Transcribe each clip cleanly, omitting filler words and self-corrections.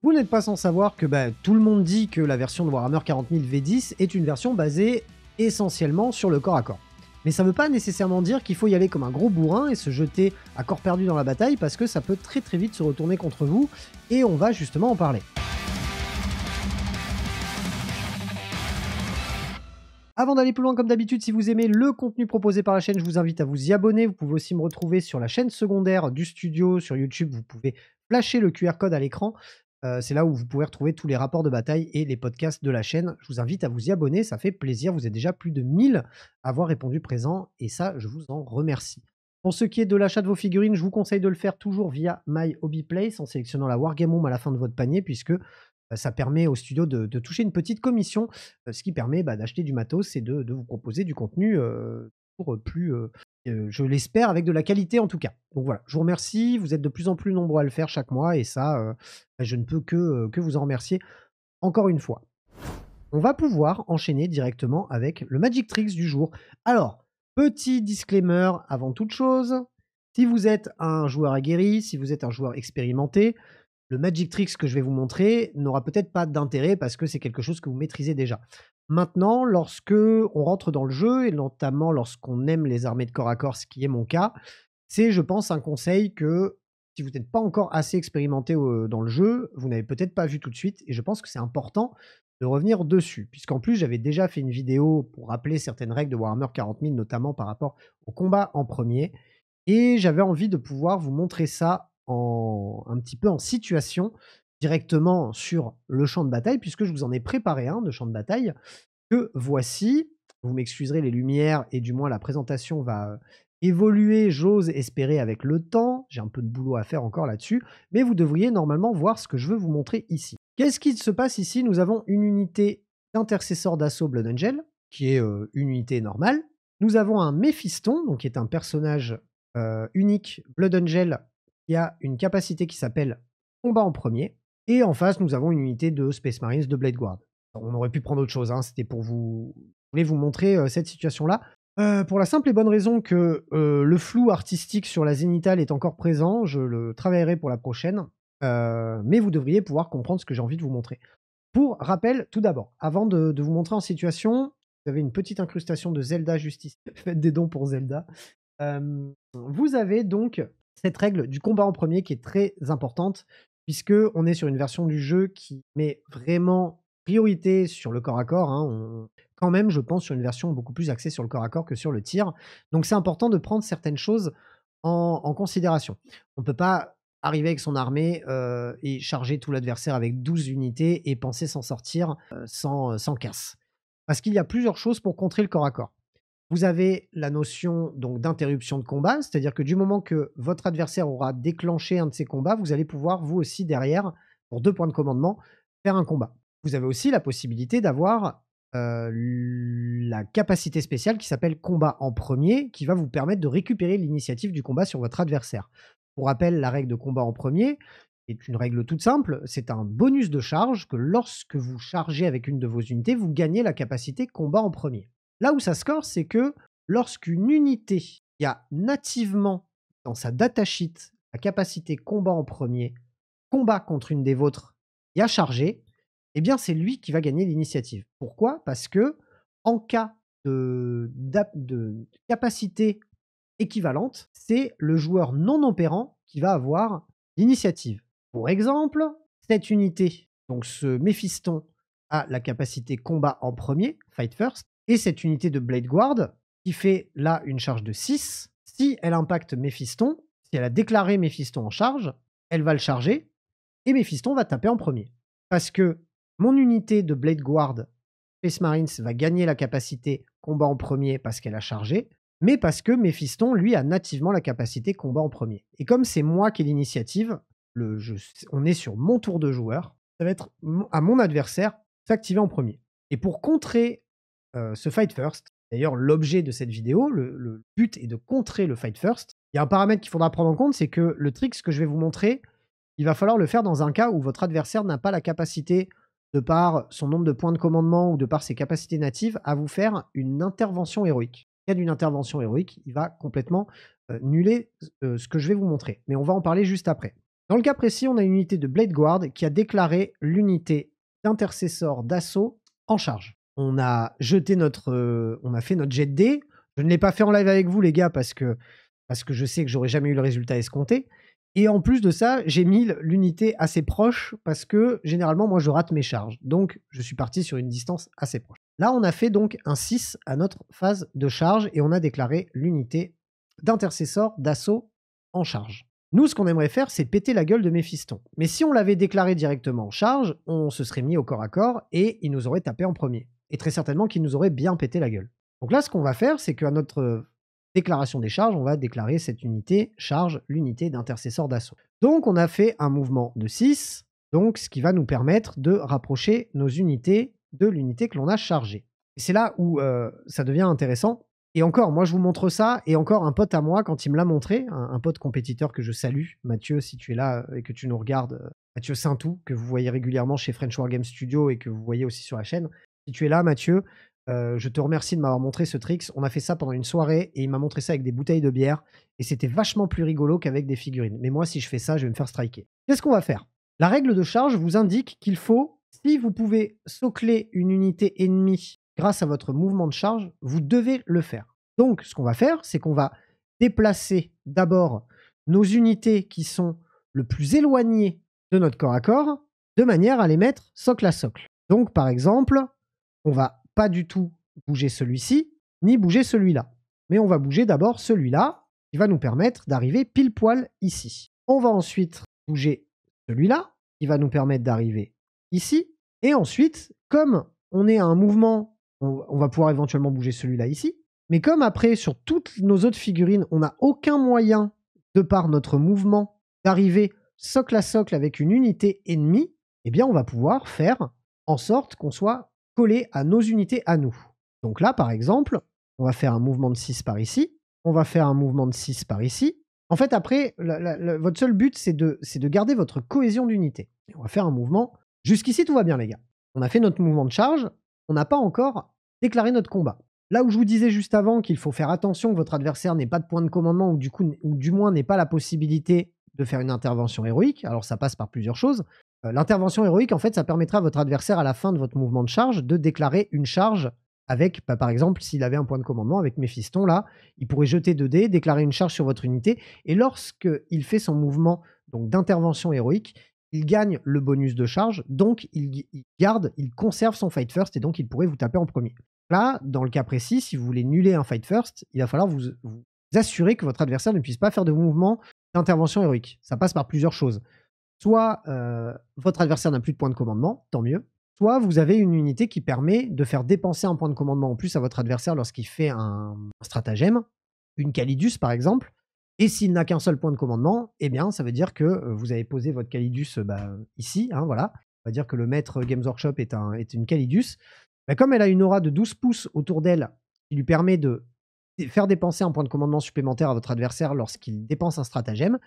Vous n'êtes pas sans savoir que tout le monde dit que la version de Warhammer 40 000 V10 est une version basée essentiellement sur le corps à corps. Mais ça ne veut pas nécessairement dire qu'il faut y aller comme un gros bourrin et se jeter à corps perdu dans la bataille, parce que ça peut très très vite se retourner contre vous, et on va justement en parler. Avant d'aller plus loin, comme d'habitude, si vous aimez le contenu proposé par la chaîne, je vous invite à vous y abonner. Vous pouvez aussi me retrouver sur la chaîne secondaire du studio sur YouTube. Vous pouvez flasher le QR code à l'écran. C'est là où vous pouvez retrouver tous les rapports de bataille et les podcasts de la chaîne. Je vous invite à vous y abonner, ça fait plaisir. Vous êtes déjà plus de 1000 à avoir répondu présent et ça, je vous en remercie. Pour ce qui est de l'achat de vos figurines, je vous conseille de le faire toujours via My Hobby Place en sélectionnant la Wargame Home à la fin de votre panier, puisque ça permet au studio de toucher une petite commission, ce qui permet d'acheter du matos et de vous proposer du contenu pour plus, je l'espère, avec de la qualité en tout cas. Donc voilà, je vous remercie, vous êtes de plus en plus nombreux à le faire chaque mois et ça, je ne peux que vous en remercier encore une fois. On va pouvoir enchaîner directement avec le Magic Tricks du jour. Alors, petit disclaimer avant toute chose, si vous êtes un joueur aguerri, si vous êtes un joueur expérimenté, le Magic Tricks que je vais vous montrer n'aura peut-être pas d'intérêt parce que c'est quelque chose que vous maîtrisez déjà. Maintenant, lorsque on rentre dans le jeu, et notamment lorsqu'on aime les armées de corps à corps, ce qui est mon cas, c'est, je pense, un conseil que si vous n'êtes pas encore assez expérimenté dans le jeu, vous n'avez peut-être pas vu tout de suite, et je pense que c'est important de revenir dessus, puisqu'en plus, j'avais déjà fait une vidéo pour rappeler certaines règles de Warhammer 40 000, notamment par rapport au combat en premier, et j'avais envie de pouvoir vous montrer ça un petit peu en situation, directement sur le champ de bataille, puisque je vous en ai préparé un de champ de bataille, que voici. Vous m'excuserez les lumières et du moins la présentation va évoluer, j'ose espérer, avec le temps. J'ai un peu de boulot à faire encore là-dessus, mais vous devriez normalement voir ce que je veux vous montrer ici. Qu'est-ce qui se passe ici? Nous avons une unité d'intercesseur d'assaut Blood Angel, qui est une unité normale. Nous avons un Méphiston, donc qui est un personnage unique Blood Angel, qui a une capacité qui s'appelle combat en premier. Et en face, nous avons une unité de Space Marines de Blade Guard. On aurait pu prendre autre chose, hein, c'était pour vous... Je voulais vous montrer cette situation-là. Pour la simple et bonne raison que le flou artistique sur la zénitale est encore présent, je le travaillerai pour la prochaine, mais vous devriez pouvoir comprendre ce que j'ai envie de vous montrer. Pour rappel, tout d'abord, avant de vous montrer en situation, vous avez une petite incrustation de Zelda Justice. Faites des dons pour Zelda. Vous avez donc cette règle du combat en premier qui est très importante, puisque on est sur une version du jeu qui met vraiment priorité sur le corps à corps, hein. Quand même, je pense, sur une version beaucoup plus axée sur le corps à corps que sur le tir. Donc c'est important de prendre certaines choses en considération. On ne peut pas arriver avec son armée et charger tout l'adversaire avec 12 unités et penser s'en sortir sans casse. Parce qu'il y a plusieurs choses pour contrer le corps à corps. Vous avez la notion donc d'interruption de combat, c'est-à-dire que du moment que votre adversaire aura déclenché un de ses combats, vous allez pouvoir, vous aussi, derrière, pour 2 points de commandement, faire un combat. Vous avez aussi la possibilité d'avoir la capacité spéciale qui s'appelle combat en premier, qui va vous permettre de récupérer l'initiative du combat sur votre adversaire. Pour rappel, la règle de combat en premier est une règle toute simple, c'est un bonus de charge que lorsque vous chargez avec une de vos unités, vous gagnez la capacité combat en premier. Là où ça score, c'est que lorsqu'une unité qui a nativement dans sa datasheet la capacité combat en premier, combat contre une des vôtres et a chargé, eh bien c'est lui qui va gagner l'initiative. Pourquoi? Parce que en cas de capacité équivalente, c'est le joueur non opérant qui va avoir l'initiative. Pour exemple, cette unité, donc ce Méphiston, a la capacité combat en premier, fight first, et cette unité de Blade Guard, qui fait là une charge de 6, si elle impacte Méphiston, si elle a déclaré Méphiston en charge, elle va le charger, et Méphiston va taper en premier. Parce que mon unité de Blade Guard, Space Marines, va gagner la capacité combat en premier parce qu'elle a chargé, mais parce que Méphiston, lui, a nativement la capacité combat en premier. Et comme c'est moi qui ai l'initiative, on est sur mon tour de joueur, ça va être à mon adversaire s'activer en premier. Et pour contrer ce fight first, d'ailleurs l'objet de cette vidéo, le but est de contrer le fight first, il y a un paramètre qu'il faudra prendre en compte, c'est que le trick que je vais vous montrer, il va falloir le faire dans un cas où votre adversaire n'a pas la capacité, de par son nombre de points de commandement ou de par ses capacités natives, à vous faire une intervention héroïque. Il y a d'une intervention héroïque, il va complètement nuller ce que je vais vous montrer. Mais on va en parler juste après. Dans le cas précis, on a une unité de Blade Guard qui a déclaré l'unité d'intercesseur d'assaut en charge. On a jeté on a fait notre jet de dés. Je ne l'ai pas fait en live avec vous, les gars, parce que je sais que j'aurais jamais eu le résultat escompté. Et en plus de ça, j'ai mis l'unité assez proche parce que généralement, moi, je rate mes charges. Donc, je suis parti sur une distance assez proche. Là, on a fait donc un 6 à notre phase de charge et on a déclaré l'unité d'intercesseur d'assaut en charge. Nous, ce qu'on aimerait faire, c'est péter la gueule de Méphiston. Mais si on l'avait déclaré directement en charge, on se serait mis au corps à corps et il nous aurait tapé en premier. Et très certainement qu'il nous aurait bien pété la gueule. Donc là, ce qu'on va faire, c'est qu'à notre déclaration des charges, on va déclarer cette unité charge, l'unité d'intercesseur d'assaut. Donc on a fait un mouvement de 6, donc ce qui va nous permettre de rapprocher nos unités de l'unité que l'on a chargée. Et c'est là où ça devient intéressant. Et encore, moi je vous montre ça, et encore un pote à moi, quand il me l'a montré, un pote compétiteur que je salue, Mathieu, si tu es là et que tu nous regardes, Mathieu Saintou, que vous voyez régulièrement chez French War Game Studio et que vous voyez aussi sur la chaîne. Si tu es là, Mathieu, je te remercie de m'avoir montré ce tricks. On a fait ça pendant une soirée et il m'a montré ça avec des bouteilles de bière et c'était vachement plus rigolo qu'avec des figurines. Mais moi, si je fais ça, je vais me faire striker. Qu'est-ce qu'on va faire? La règle de charge vous indique qu'il faut, si vous pouvez socler une unité ennemie grâce à votre mouvement de charge, vous devez le faire. Donc, ce qu'on va faire, c'est qu'on va déplacer d'abord nos unités qui sont le plus éloignées de notre corps à corps de manière à les mettre socle à socle. Donc, par exemple, on va pas du tout bouger celui-ci, ni bouger celui-là. Mais on va bouger d'abord celui-là, qui va nous permettre d'arriver pile poil ici. On va ensuite bouger celui-là, qui va nous permettre d'arriver ici. Et ensuite, comme on est à un mouvement, on va pouvoir éventuellement bouger celui-là ici. Mais comme après, sur toutes nos autres figurines, on n'a aucun moyen, de par notre mouvement, d'arriver socle à socle avec une unité ennemie, eh bien on va pouvoir faire en sorte qu'on soit collé à nos unités à nous. Donc là, par exemple, on va faire un mouvement de 6 par ici, on va faire un mouvement de 6 par ici. En fait, après, votre seul but, c'est de garder votre cohésion d'unité. On va faire un mouvement. Jusqu'ici, tout va bien, les gars. On a fait notre mouvement de charge, on n'a pas encore déclaré notre combat. Là où je vous disais juste avant qu'il faut faire attention que votre adversaire n'ait pas de point de commandement ou du moins n'ait pas la possibilité de faire une intervention héroïque, alors ça passe par plusieurs choses. L'intervention héroïque, en fait, ça permettra à votre adversaire, à la fin de votre mouvement de charge, de déclarer une charge avec, par exemple, s'il avait un point de commandement avec Méphiston, là, il pourrait jeter 2 dés, déclarer une charge sur votre unité, et lorsqu'il fait son mouvement donc d'intervention héroïque, il gagne le bonus de charge, donc il conserve son fight first, et donc il pourrait vous taper en premier. Là, dans le cas précis, si vous voulez nuller un fight first, il va falloir vous assurer que votre adversaire ne puisse pas faire de mouvement d'intervention héroïque. Ça passe par plusieurs choses. Soit votre adversaire n'a plus de point de commandement, tant mieux. Soit vous avez une unité qui permet de faire dépenser un point de commandement en plus à votre adversaire lorsqu'il fait un stratagème, une Calidus par exemple. Et s'il n'a qu'un seul point de commandement, eh bien ça veut dire que vous avez posé votre Calidus ici, hein, voilà. On va dire que le maître Games Workshop est une Calidus. Comme elle a une aura de 12 pouces autour d'elle qui lui permet de faire dépenser un point de commandement supplémentaire à votre adversaire lorsqu'il dépense un stratagème,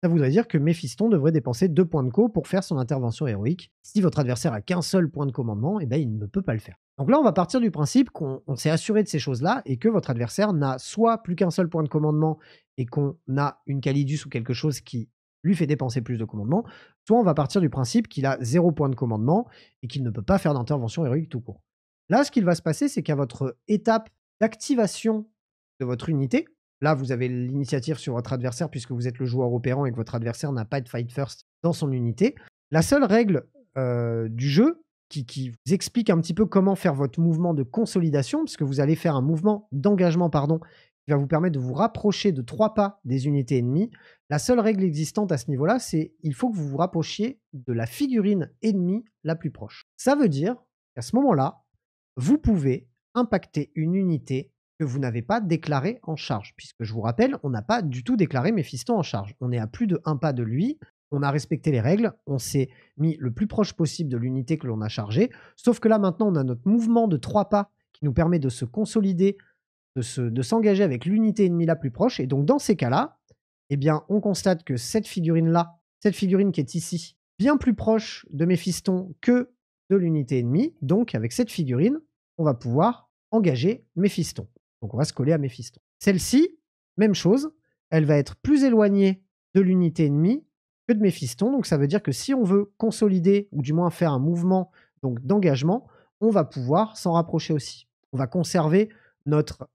ça voudrait dire que Méphiston devrait dépenser 2 points de co pour faire son intervention héroïque. Si votre adversaire a qu'un seul point de commandement, eh ben, il ne peut pas le faire. Donc là, on va partir du principe qu'on s'est assuré de ces choses-là et que votre adversaire n'a soit plus qu'un seul point de commandement et qu'on a une Calidus ou quelque chose qui lui fait dépenser plus de commandement, soit on va partir du principe qu'il a 0 point de commandement et qu'il ne peut pas faire d'intervention héroïque tout court. Là, ce qu'il va se passer, c'est qu'à votre étape d'activation de votre unité, là, vous avez l'initiative sur votre adversaire puisque vous êtes le joueur opérant et que votre adversaire n'a pas de fight first dans son unité. La seule règle du jeu qui vous explique un petit peu comment faire votre mouvement de consolidation, puisque vous allez faire un mouvement d'engagement, qui va vous permettre de vous rapprocher de 3 pas des unités ennemies. La seule règle existante à ce niveau-là, c'est il faut que vous vous rapprochiez de la figurine ennemie la plus proche. Ça veut dire qu'à ce moment-là, vous pouvez impacter une unité que vous n'avez pas déclarée en charge. Puisque je vous rappelle, on n'a pas du tout déclaré Méphiston en charge. On est à plus de 1 pas de lui, on a respecté les règles, on s'est mis le plus proche possible de l'unité que l'on a chargée. Sauf que là, maintenant, on a notre mouvement de 3 pas qui nous permet de se consolider, de s'engager avec l'unité ennemie la plus proche. Et donc, dans ces cas-là, eh bien, on constate que cette figurine-là, cette figurine qui est ici, bien plus proche de Méphiston que de l'unité ennemie, donc avec cette figurine, on va pouvoir engager Méphiston. Donc on va se coller à Méphiston. Celle-ci, même chose, elle va être plus éloignée de l'unité ennemie que de Méphiston. Donc ça veut dire que si on veut consolider ou du moins faire un mouvement donc d'engagement, on va pouvoir s'en rapprocher aussi. On va conserver notre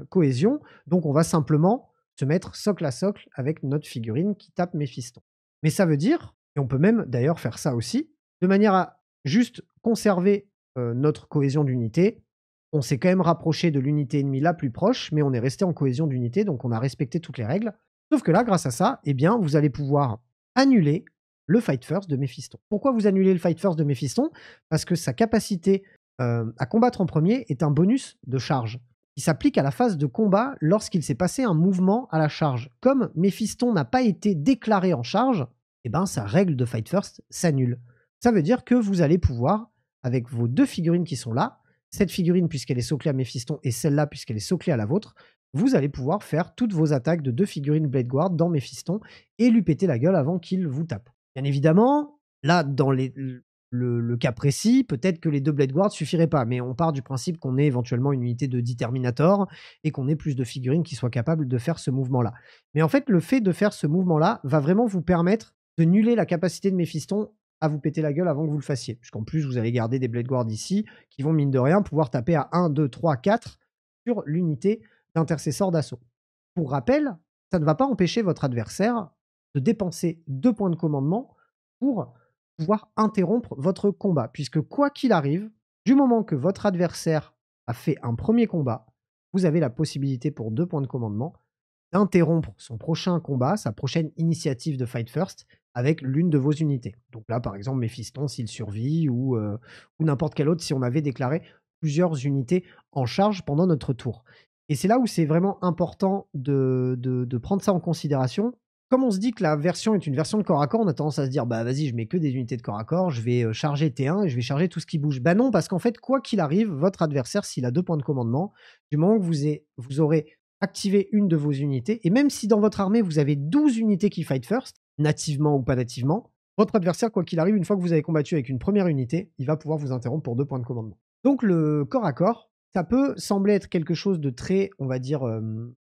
cohésion. Donc on va simplement se mettre socle à socle avec notre figurine qui tape Méphiston. Mais ça veut dire, et on peut même d'ailleurs faire ça aussi, de manière à juste conserver notre cohésion d'unité. On s'est quand même rapproché de l'unité ennemie la plus proche, mais on est resté en cohésion d'unité, donc on a respecté toutes les règles. Sauf que là, grâce à ça, eh bien, vous allez pouvoir annuler le Fight First de Méphiston. Pourquoi vous annulez le Fight First de Méphiston? Parce que sa capacité à combattre en premier est un bonus de charge qui s'applique à la phase de combat lorsqu'il s'est passé un mouvement à la charge. Comme Méphiston n'a pas été déclaré en charge, eh ben, sa règle de Fight First s'annule. Ça veut dire que vous allez pouvoir, avec vos deux figurines qui sont là, cette figurine puisqu'elle est soclée à Méphiston et celle-là puisqu'elle est soclée à la vôtre, vous allez pouvoir faire toutes vos attaques de deux figurines Blade Guard dans Méphiston et lui péter la gueule avant qu'il vous tape. Bien évidemment, là, dans le cas précis, peut-être que les deux Blade Guard suffiraient pas, mais on part du principe qu'on ait éventuellement une unité de 10 Terminator et qu'on ait plus de figurines qui soient capables de faire ce mouvement-là. Mais en fait, le fait de faire ce mouvement-là va vraiment vous permettre de nuller la capacité de Méphiston à vous péter la gueule avant que vous le fassiez. Puisqu'en plus, vous allez garder des Blade Guard ici qui vont, mine de rien, pouvoir taper à 1, 2, 3, 4 sur l'unité d'intercesseur d'assaut. Pour rappel, ça ne va pas empêcher votre adversaire de dépenser 2 points de commandement pour pouvoir interrompre votre combat. Puisque quoi qu'il arrive, du moment que votre adversaire a fait un premier combat, vous avez la possibilité pour 2 points de commandement d'interrompre son prochain combat, sa prochaine initiative de Fight First, avec l'une de vos unités. Donc là, par exemple, Méphiston, s'il survit, ou n'importe quel autre, si on avait déclaré plusieurs unités en charge pendant notre tour. Et c'est là où c'est vraiment important de prendre ça en considération. Comme on se dit que la version est une version de corps à corps, on a tendance à se dire, bah vas-y, je mets que des unités de corps à corps, je vais charger T1 et je vais charger tout ce qui bouge. Bah non, parce qu'en fait, quoi qu'il arrive, votre adversaire, s'il a 2 points de commandement, du moment que vous aurez activé une de vos unités, et même si dans votre armée, vous avez 12 unités qui fight first, nativement ou pas nativement, votre adversaire, quoi qu'il arrive, une fois que vous avez combattu avec une première unité, il va pouvoir vous interrompre pour 2 points de commandement. Donc le corps à corps, ça peut sembler être quelque chose de très, on va dire,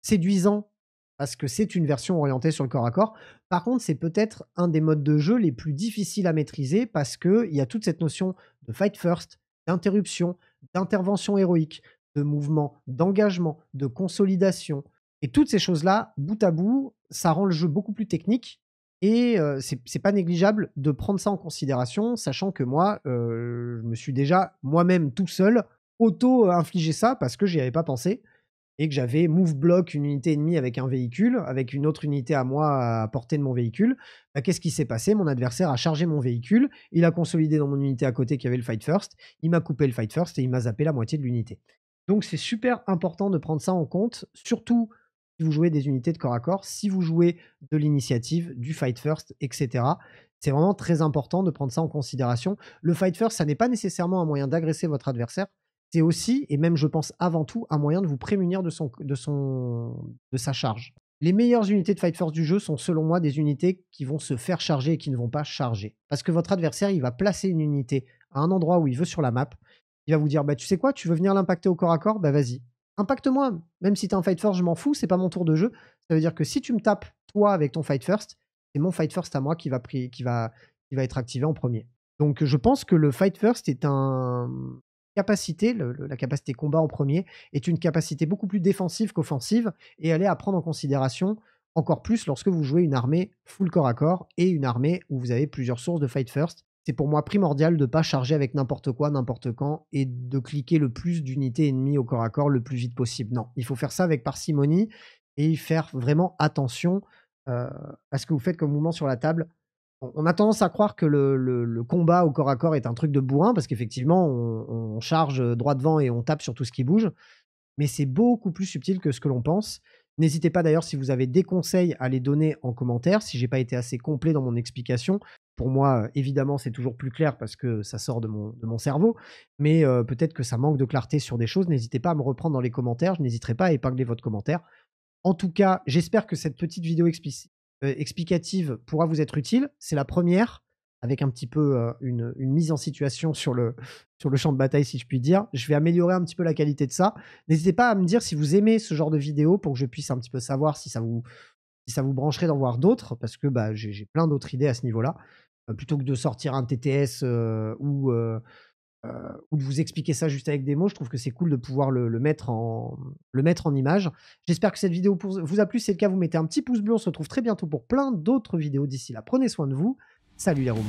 séduisant, parce que c'est une version orientée sur le corps à corps. Par contre, c'est peut-être un des modes de jeu les plus difficiles à maîtriser, parce qu'il y a toute cette notion de fight first, d'interruption, d'intervention héroïque, de mouvement, d'engagement, de consolidation. Et toutes ces choses-là, bout à bout, ça rend le jeu beaucoup plus technique. Et c'est pas négligeable de prendre ça en considération, sachant que moi, je me suis déjà moi-même tout seul auto-infligé ça parce que j'y avais pas pensé et que j'avais move block une unité ennemie avec un véhicule, avec une autre unité à moi à portée de mon véhicule. Bah, qu'est-ce qui s'est passé? Mon adversaire a chargé mon véhicule, il a consolidé dans mon unité à côté qui avait le fight first, il m'a coupé le fight first et il m'a zappé la moitié de l'unité. Donc c'est super important de prendre ça en compte, surtout si vous jouez des unités de corps à corps, si vous jouez de l'initiative, du fight first, etc. C'est vraiment très important de prendre ça en considération. Le fight first, ça n'est pas nécessairement un moyen d'agresser votre adversaire, c'est aussi, et même je pense avant tout, un moyen de vous prémunir de sa charge. Les meilleures unités de Fight First du jeu sont selon moi des unités qui vont se faire charger et qui ne vont pas charger. Parce que votre adversaire, il va placer une unité à un endroit où il veut sur la map. Il va vous dire, bah tu sais quoi, tu veux venir l'impacter au corps à corps? Bah vas-y. Impacte-moi. Même si t'es un Fight First, je m'en fous, c'est pas mon tour de jeu. Ça veut dire que si tu me tapes, toi, avec ton Fight First, c'est mon Fight First à moi qui va être activé en premier. Donc je pense que le Fight First est capacité, la capacité combat en premier, est une capacité beaucoup plus défensive qu'offensive et elle est à prendre en considération encore plus lorsque vous jouez une armée full corps à corps et une armée où vous avez plusieurs sources de fight first. C'est pour moi primordial de ne pas charger avec n'importe quoi, n'importe quand et de cliquer le plus d'unités ennemies au corps à corps le plus vite possible. Non, il faut faire ça avec parcimonie et faire vraiment attention à ce que vous faites comme mouvement sur la table. On a tendance à croire que le combat au corps à corps est un truc de bourrin parce qu'effectivement, on charge droit devant et on tape sur tout ce qui bouge. Mais c'est beaucoup plus subtil que ce que l'on pense. N'hésitez pas d'ailleurs, si vous avez des conseils, à les donner en commentaire. Si j'ai pas été assez complet dans mon explication, pour moi, évidemment, c'est toujours plus clair parce que ça sort de mon cerveau. Mais peut-être que ça manque de clarté sur des choses. N'hésitez pas à me reprendre dans les commentaires. Je n'hésiterai pas à épingler votre commentaire. En tout cas, j'espère que cette petite vidéo explicative pourra vous être utile. C'est la première, avec un petit peu une mise en situation sur le champ de bataille, si je puis dire. Je vais améliorer un petit peu la qualité de ça. N'hésitez pas à me dire si vous aimez ce genre de vidéo pour que je puisse un petit peu savoir si ça vous si ça vous brancherait d'en voir d'autres, parce que bah, j'ai plein d'autres idées à ce niveau-là. Plutôt que de sortir un TTS ou de vous expliquer ça juste avec des mots, je trouve que c'est cool de pouvoir le mettre en image. J'espère que cette vidéo vous a plu. Si c'est le cas, vous mettez un petit pouce bleu. On se retrouve très bientôt pour plein d'autres vidéos. D'ici là, prenez soin de vous. Salut les robots.